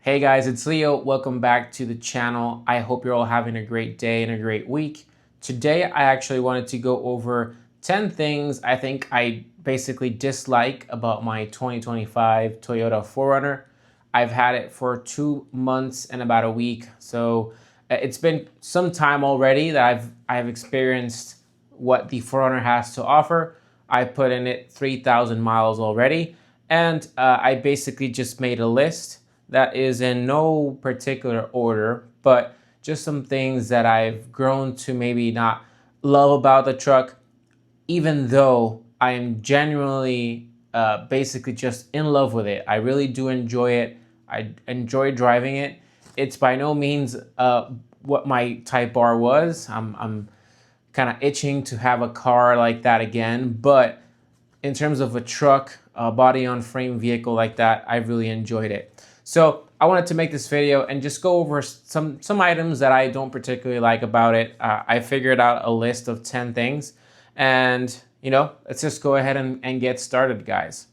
Hey guys, it's Leo. Welcome back to the channel. I hope you're all having a great day and a great week. Today, I actually wanted to go over 10 things I think I basically dislike about my 2025 Toyota 4Runner. I've had it for 2 months and about a week, so it's been some time already that I've experienced what the 4Runner has to offer. I put in it 3,000 miles already, and I basically just made a list that is in no particular order, but just some things that I've grown to maybe not love about the truck, even though I am genuinely basically just in love with it. I really do enjoy it. I enjoy driving it. It's by no means what my Type R was. I'm kind of itching to have a car like that again, but in terms of a truck, a body on frame vehicle like that, I really enjoyed it. So I wanted to make this video and just go over some items that I don't particularly like about it. I figured out a list of 10 things, and let's just go ahead and get started, guys.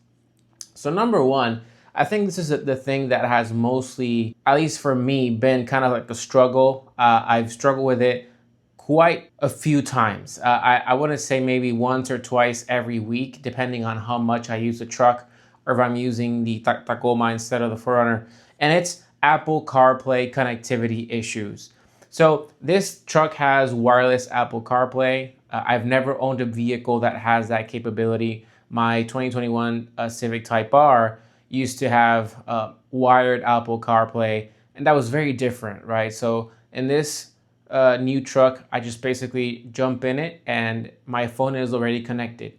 So number one, I think this is the thing that has mostly, at least for me, been kind of like a struggle. I've struggled with it quite a few times. I want to say maybe once or twice every week, depending on how much I use the truck or if I'm using the Tacoma instead of the 4Runner. And it's Apple CarPlay connectivity issues. So this truck has wireless Apple CarPlay. I've never owned a vehicle that has that capability. My 2021 Civic Type R used to have wired Apple CarPlay, and that was very different, right? So in this new truck, I just basically jump in it and my phone is already connected.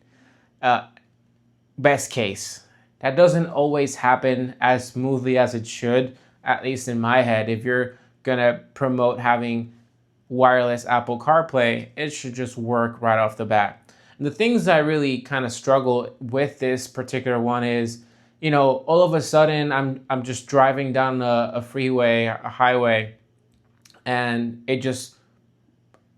Best case. That doesn't always happen as smoothly as it should, at least in my head. If you're gonna promote having wireless Apple CarPlay, it should just work right off the bat. And the things I really kind of struggle with this particular one is, all of a sudden I'm just driving down a freeway, a highway, and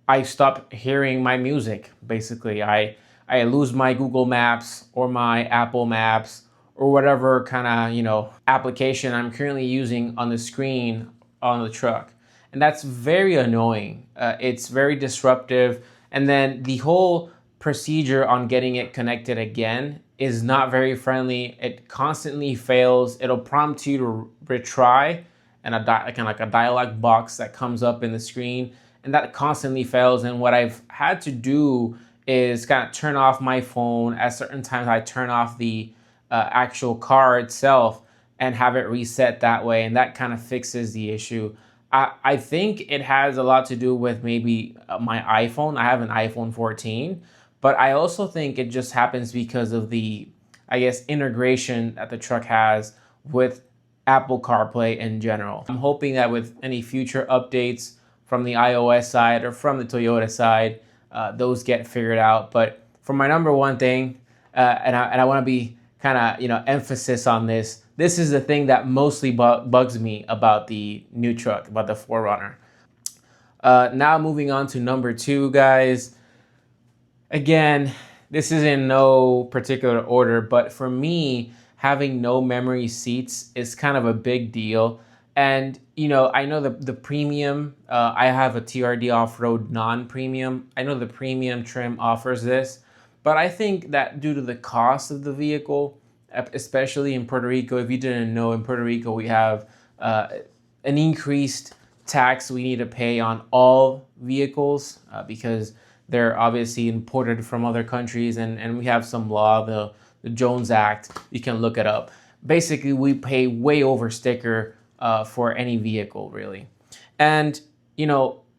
I stop hearing my music. Basically, I lose my Google Maps or my Apple Maps or whatever kind of application I'm currently using on the screen on the truck, and that's very annoying. It's very disruptive, and then the whole procedure on getting it connected again is not very friendly. It constantly fails. It'll prompt you to retry, and kind of like a dialog box that comes up in the screen, and that constantly fails. And what I've had to do is kind of turn off my phone at certain times. I turn off the actual car itself and have it reset that way, and that kind of fixes the issue. I think it has a lot to do with maybe my iPhone. I have an iPhone 14, but I also think it just happens because of the, I guess, integration that the truck has with Apple CarPlay in general. I'm hoping that with any future updates from the iOS side or from the Toyota side, those get figured out. But for my number one thing, and I want to be kind of emphasis on this. This is the thing that mostly bugs me about the new truck, about the 4Runner. Now moving on to number two, guys. Again, this is in no particular order, but for me, having no memory seats is kind of a big deal. And I know the premium, I have a TRD Off-Road non-premium. I know the premium trim offers this, but I think that due to the cost of the vehicle, especially in Puerto Rico, if you didn't know, in Puerto Rico we have an increased tax we need to pay on all vehicles because they're obviously imported from other countries, and we have some law, the Jones Act. You can look it up. Basically, we pay way over sticker for any vehicle, really. And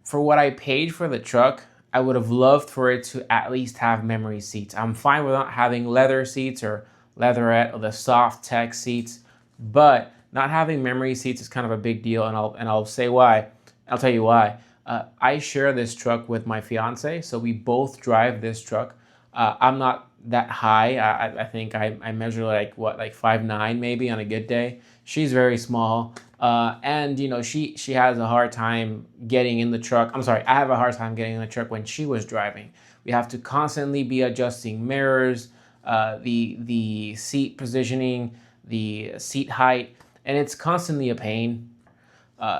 for what I paid for the truck, I would have loved for it to at least have memory seats. I'm fine with not having leather seats or leatherette or the soft tech seats, but not having memory seats is kind of a big deal, and I'll say why. I'll tell you why. I share this truck with my fiance, so we both drive this truck. I'm not that high. I think I measure like 5'9" maybe on a good day. She's very small, and she has a hard time getting in the truck. I'm sorry, I have a hard time getting in the truck when she was driving. We have to constantly be adjusting mirrors, the seat positioning, the seat height, and it's constantly a pain.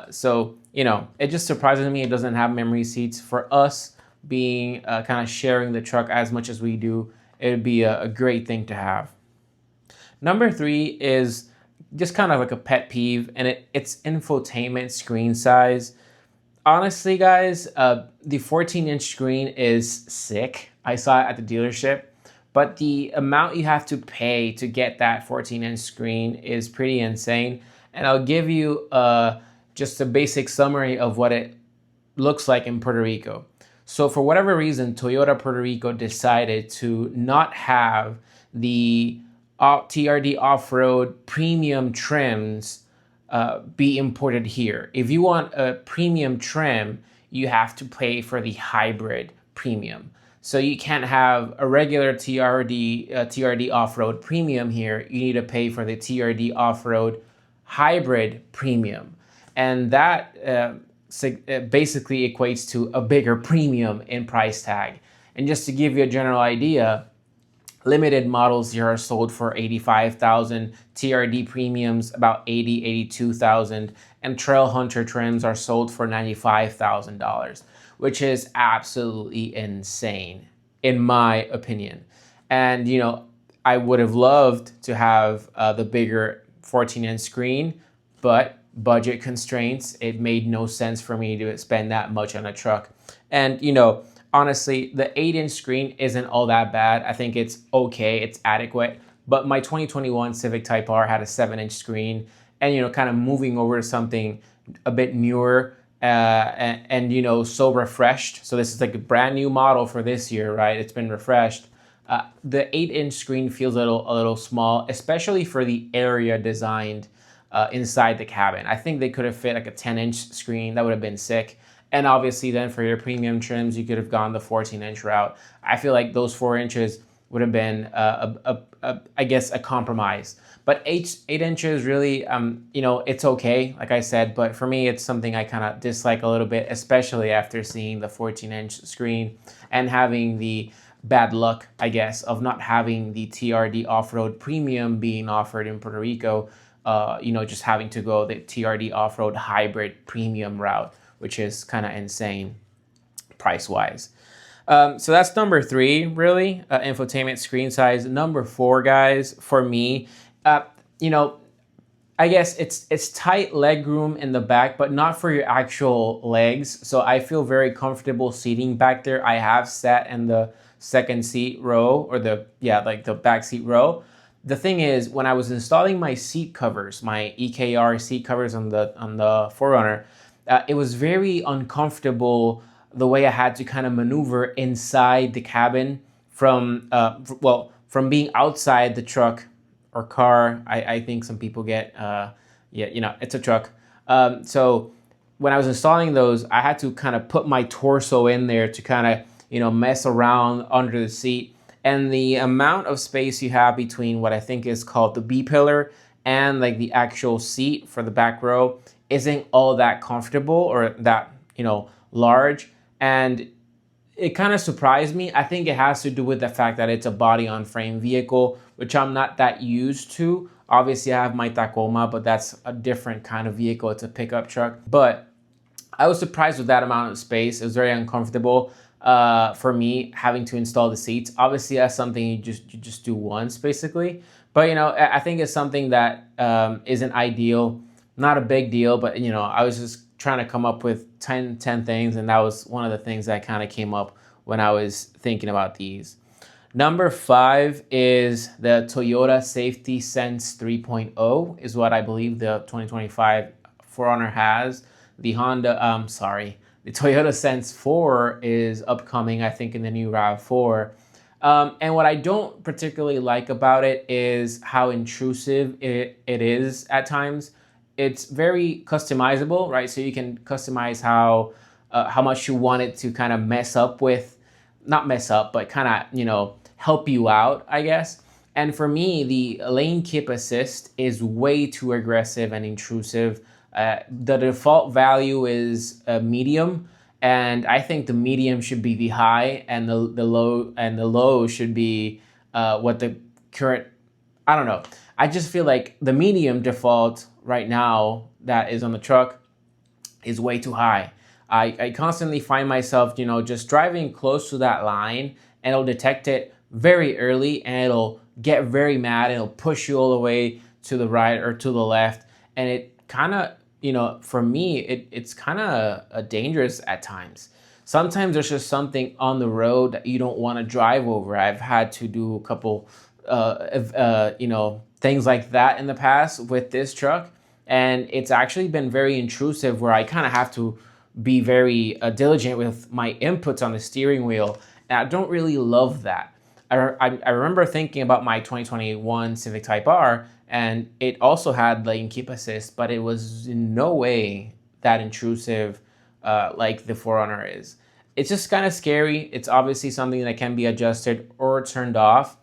So, it just surprises me it doesn't have memory seats. For us being kind of sharing the truck as much as we do, it would be a great thing to have. Number 3 is just kind of like a pet peeve, and it's infotainment screen size. Honestly, guys, the 14-inch screen is sick. I saw it at the dealership, but the amount you have to pay to get that 14-inch screen is pretty insane. And I'll give you just a basic summary of what it looks like in Puerto Rico. So for whatever reason, Toyota Puerto Rico decided to not have the TRD off-road premium trims be imported here. If you want a premium trim, you have to pay for the hybrid premium. So you can't have a regular TRD off-road premium here. You need to pay for the TRD off-road hybrid premium. And that basically equates to a bigger premium in price tag. And just to give you a general idea, limited models here are sold for $85,000, TRD premiums about $80,000, $82,000, and Trail Hunter trims are sold for $95,000, which is absolutely insane, in my opinion. And, I would have loved to have the bigger 14-inch screen, but budget constraints, it made no sense for me to spend that much on a truck. And, honestly, the 8-inch screen isn't all that bad. I think it's okay, it's adequate. But my 2021 Civic Type R had a 7-inch screen, and kind of moving over to something a bit newer and so refreshed. So this is like a brand new model for this year, right? It's been refreshed. The 8-inch screen feels a little small, especially for the area designed inside the cabin. I think they could have fit like a 10-inch screen. That would have been sick. And obviously then for your premium trims, you could have gone the 14-inch route. I feel like those 4 inches would have been, I guess, a compromise. But 8 inches really, it's okay, like I said. But for me, it's something I kind of dislike a little bit, especially after seeing the 14-inch screen and having the bad luck, I guess, of not having the TRD off-road premium being offered in Puerto Rico. Just having to go the TRD off-road hybrid premium route, which is kind of insane price-wise. So that's number 3, really, infotainment screen size. Number 4, guys, for me, I guess it's tight leg room in the back, but not for your actual legs. So I feel very comfortable seating back there. I have sat in the second seat row, or the back seat row. The thing is, when I was installing my seat covers, my EKR seat covers on the 4Runner, it was very uncomfortable the way I had to kind of maneuver inside the cabin from being outside the truck or car. I think some people get, it's a truck. So when I was installing those, I had to kind of put my torso in there to kind of, mess around under the seat. And the amount of space you have between what I think is called the B-pillar and like the actual seat for the back row isn't all that comfortable or that, large. And it kind of surprised me. I think it has to do with the fact that it's a body-on-frame vehicle, which I'm not that used to. Obviously, I have my Tacoma, but that's a different kind of vehicle. It's a pickup truck. But I was surprised with that amount of space. It was very uncomfortable for me having to install the seats. Obviously, that's something you just do once, basically. But, I think it's something that isn't ideal. Not a big deal, but, I was just trying to come up with 10 things, and that was one of the things that kind of came up when I was thinking about these. Number 5 is the Toyota Safety Sense 3.0 is what I believe the 2025 4Runner has. The Toyota Sense 4 is upcoming, I think, in the new RAV4. And what I don't particularly like about it is how intrusive it is at times. It's very customizable, right? So you can customize how much you want it to kind of not mess up, but kind of, help you out, I guess. And for me, the lane keep assist is way too aggressive and intrusive. The default value is medium, and I think the medium should be the high, and the low should be what the current. I don't know. I just feel like the medium default right now that is on the truck is way too high. I constantly find myself, just driving close to that line, and it'll detect it very early, and it'll get very mad, and it'll push you all the way to the right or to the left. And it kind of, for me, it's kind of dangerous at times. Sometimes there's just something on the road that you don't want to drive over. I've had to do a couple, things like that in the past with this truck. And it's actually been very intrusive where I kind of have to be very diligent with my inputs on the steering wheel. And I don't really love that. I remember thinking about my 2021 Civic Type R, and it also had lane keep assist, but it was in no way that intrusive like the 4Runner is. It's just kind of scary. It's obviously something that can be adjusted or turned off,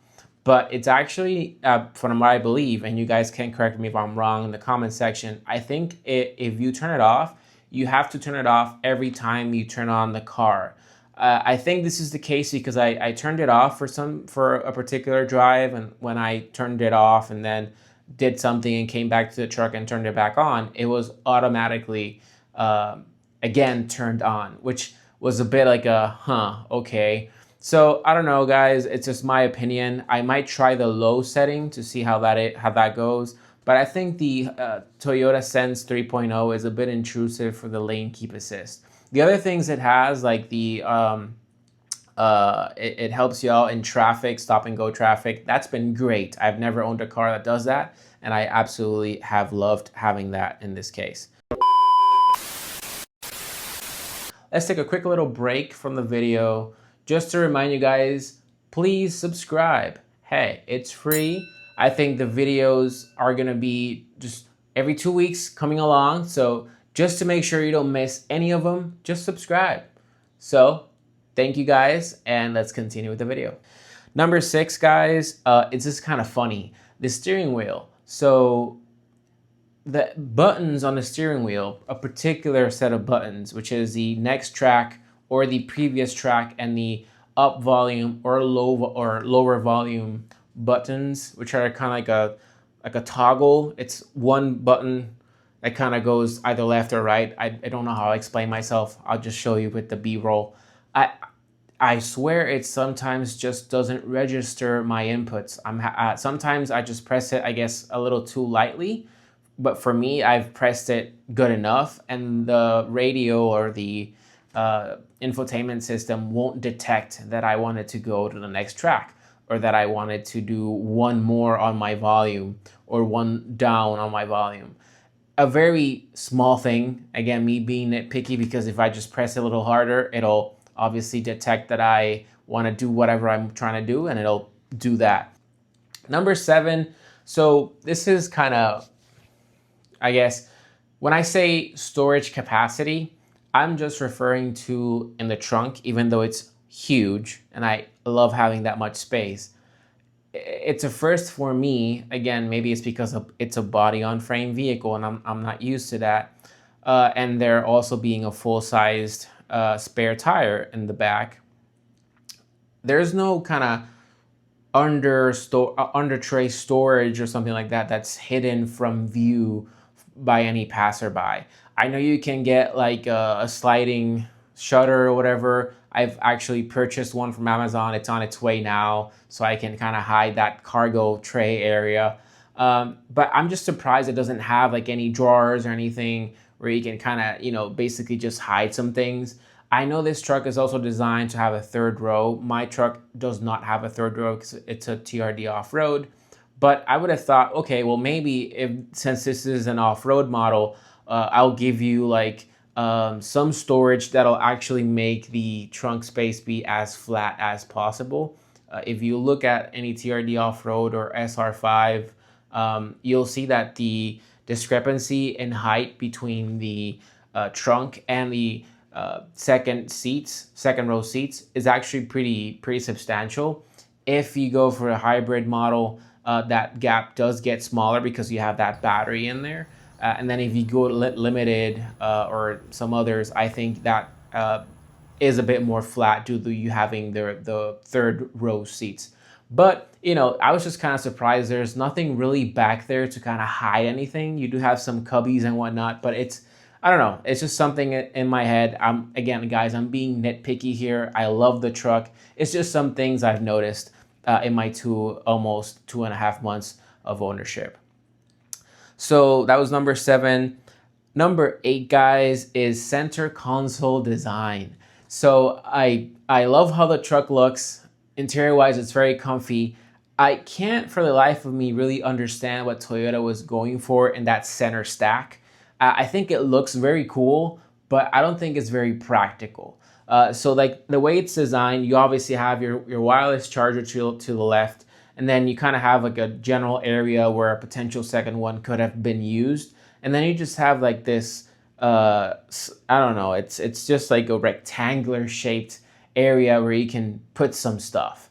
but it's actually, from what I believe, and you guys can correct me if I'm wrong in the comment section, I think if you turn it off, you have to turn it off every time you turn on the car. I think this is the case because I turned it off for a particular drive, and when I turned it off and then did something and came back to the truck and turned it back on, it was automatically again turned on, which was a bit like okay. So I don't know, guys. It's just my opinion. I might try the low setting to see how that goes. But I think the Toyota Sense 3.0 is a bit intrusive for the lane keep assist. The other things it has, like the it helps you out in traffic, stop and go traffic. That's been great. I've never owned a car that does that, and I absolutely have loved having that in this case. Let's take a quick little break from the video just to remind you guys, please subscribe. Hey, it's free. I think the videos are gonna be just every 2 weeks coming along. So just to make sure you don't miss any of them, just subscribe. So thank you guys, and let's continue with the video. Number 6, guys, it's just kind of funny. The steering wheel. So the buttons on the steering wheel, a particular set of buttons, which is the next track or the previous track, and the up volume or lower volume buttons, which are kind of like a toggle. It's one button that kind of goes either left or right. I don't know how I explain myself. I'll just show you with the B-roll. I swear it sometimes just doesn't register my inputs. Sometimes I just press it, I guess, a little too lightly. But for me, I've pressed it good enough, and the radio or the infotainment system won't detect that I wanted to go to the next track, or that I wanted to do one more on my volume or one down on my volume. A very small thing, again, me being nitpicky, because if I just press it a little harder, it'll obviously detect that I want to do whatever I'm trying to do, and it'll do that. Number 7, so this is kind of, I guess, when I say storage capacity, I'm just referring to in the trunk, even though it's huge and I love having that much space. It's a first for me. Again, maybe it's because it's a body-on-frame vehicle and I'm not used to that. And there also being a full-sized spare tire in the back. There's no kind of under tray storage or something like that that's hidden from view by any passerby. I know you can get like a sliding shutter or whatever. I've actually purchased one from Amazon. It's on its way now, so I can kind of hide that cargo tray area. But I'm just surprised it doesn't have like any drawers or anything where you can kind of, basically just hide some things. I know this truck is also designed to have a third row. My truck does not have a third row because it's a TRD off-road. But I would have thought, okay, well, maybe since this is an off-road model, I'll give you like some storage that'll actually make the trunk space be as flat as possible. If you look at any TRD off-road or SR5, you'll see that the discrepancy in height between the trunk and the second row seats is actually pretty substantial. If you go for a hybrid model, that gap does get smaller because you have that battery in there. And then if you go limited or some others, I think that is a bit more flat due to you having the third row seats. But, you know, I was just kind of surprised. There's nothing really back there to kind of hide anything. You do have some cubbies and whatnot, but it's, I don't know. It's just something in my head. Again, guys, I'm being nitpicky here. I love the truck. It's just some things I've noticed in my almost 2.5 months of ownership. So that was number 7. Number 8, guys, is center console design. So I love how the truck looks. Interior wise, it's very comfy. I can't for the life of me really understand what Toyota was going for in that center stack. I think it looks very cool, but I don't think it's very practical. So like the way it's designed, you obviously have your wireless charger to the left, and then you kind of have like a general area where a potential second one could have been used. And then you just have like this, I don't know, it's just like a rectangular shaped area where you can put some stuff.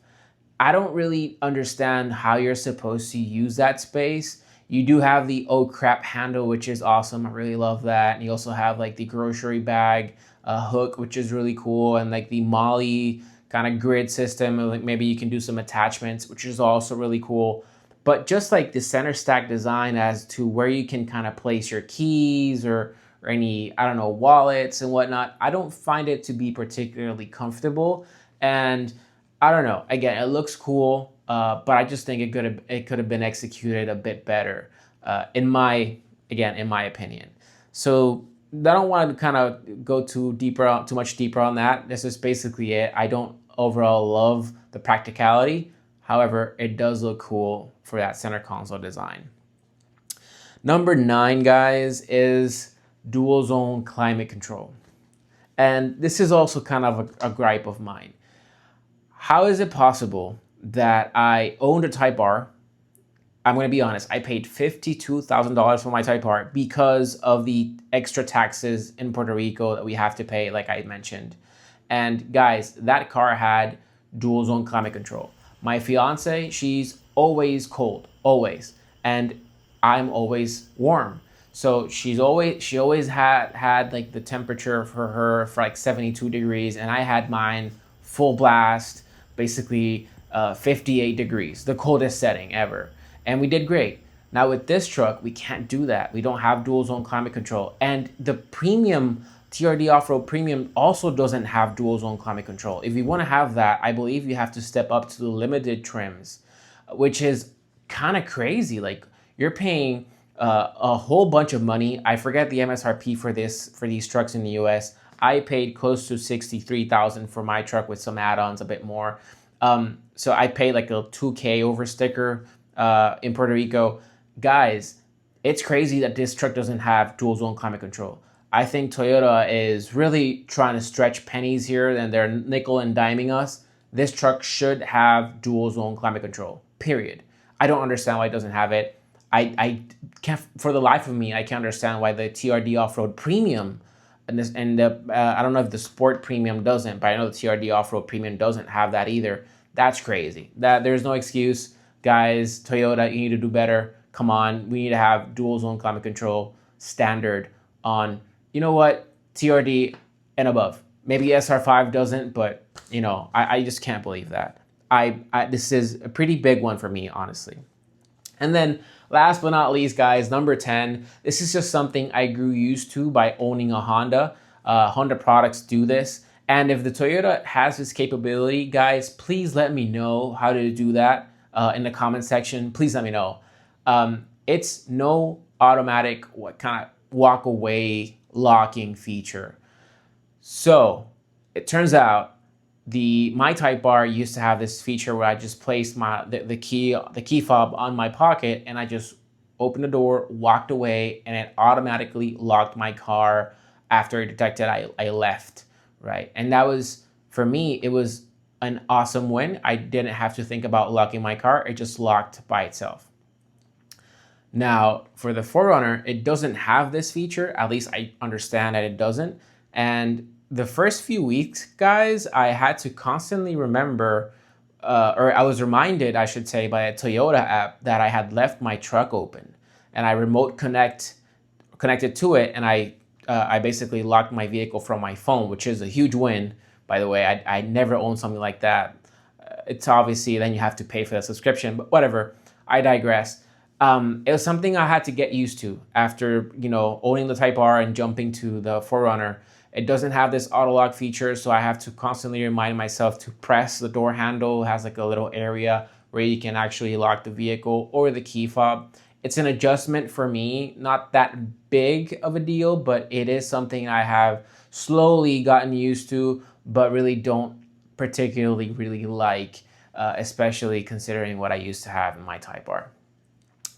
I don't really understand how you're supposed to use that space. You do have the oh crap handle, which is awesome. I really love that. And you also have like the grocery bag hook, which is really cool. And like the Molly kind of grid system. Like maybe you can do some attachments, which is also really cool. But just like the center stack design as to where you can kind of place your keys or any, I don't know, wallets and whatnot, I don't find it to be particularly comfortable. And I don't know, again, it looks cool, but I just think it could have been executed a bit better, in my opinion. So I don't want to kind of go too much deeper on that. This is basically it. I don't overall love the practicality. However, it does look cool for that center console design. Number 9, guys, is dual zone climate control. And this is also kind of a gripe of mine. How is it possible that I owned a Type R? I'm going to be honest, I paid $52,000 for my Type R because of the extra taxes in Puerto Rico that we have to pay, like I mentioned. And guys, that car had dual zone climate control. My fiance, she's always cold, always. And I'm always warm. So she always had like the temperature for her for like 72 degrees, and I had mine full blast, basically 58 degrees, the coldest setting ever. And we did great. Now with this truck, we can't do that. We don't have dual zone climate control. And the premium TRD Off-Road Premium also doesn't have dual zone climate control. If you want to have that, I believe you have to step up to the limited trims, which is kind of crazy. Like you're paying a whole bunch of money. I forget the MSRP for these trucks in the US. I paid close to 63,000 for my truck with some add-ons, a bit more. So I paid like a 2K over sticker in Puerto Rico. Guys, it's crazy that this truck doesn't have dual zone climate control. I think Toyota is really trying to stretch pennies here, and they're nickel and diming us. This truck should have dual zone climate control, period. I don't understand why it doesn't have it. I can't, for the life of me, I can't understand why the TRD Off-Road Premium I don't know if the Sport Premium doesn't, but I know the TRD Off-Road Premium doesn't have that either. That's crazy. There's no excuse. Guys, Toyota, you need to do better. Come on, we need to have dual zone climate control standard on, you know what, TRD and above. Maybe SR5 doesn't, but you know, I just can't believe that. This is a pretty big one for me, honestly. And then last but not least, guys, number 10, this is just something I grew used to by owning a Honda. Honda products do this. And if the Toyota has this capability, guys, please let me know how to do that in the comment section. Please let me know. It's no automatic kind of walk away locking feature. So it turns out my Type R used to have this feature where I just placed the key fob on my pocket, and I just opened the door, walked away, and it automatically locked my car after it detected I left, right? And that was, for me, it was an awesome win. I didn't have to think about locking my car. It just locked by itself. Now, for the 4Runner, it doesn't have this feature. At least I understand that it doesn't. And the first few weeks, guys, I had to constantly remember, or I was reminded, I should say, by a Toyota app that I had left my truck open. And I remote connected to it, and I basically locked my vehicle from my phone, which is a huge win, by the way. I never owned something like that. it's obviously then you have to pay for the subscription, but whatever, I digress. It was something I had to get used to after, you know, owning the Type R and jumping to the 4Runner. It doesn't have this auto lock feature, so I have to constantly remind myself to press the door handle. It has like a little area where you can actually lock the vehicle or the key fob. It's an adjustment for me, not that big of a deal, but it is something I have slowly gotten used to, but really don't particularly really like, especially considering what I used to have in my Type R.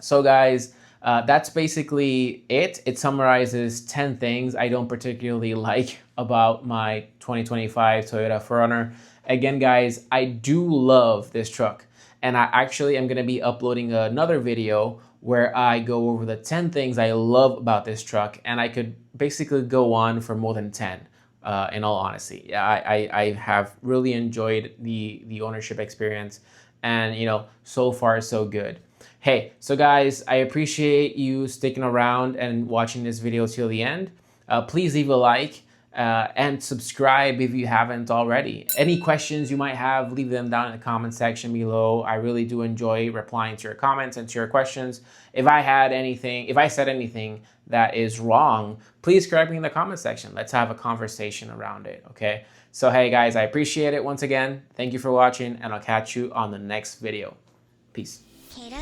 So guys, that's basically it. It summarizes 10 things I don't particularly like about my 2025 Toyota 4Runner. Again, guys, I do love this truck, and I actually am going to be uploading another video where I go over the 10 things I love about this truck, and I could basically go on for more than 10. In all honesty, I have really enjoyed the ownership experience, and you know, so far so good. Hey, so guys, I appreciate you sticking around and watching this video till the end. Please leave a like and subscribe if you haven't already. Any questions you might have, leave them down in the comment section below. I really do enjoy replying to your comments and to your questions. If I said anything that is wrong, please correct me in the comment section. Let's have a conversation around it, okay? So hey guys, I appreciate it once again. Thank you for watching, and I'll catch you on the next video. Peace. Kato?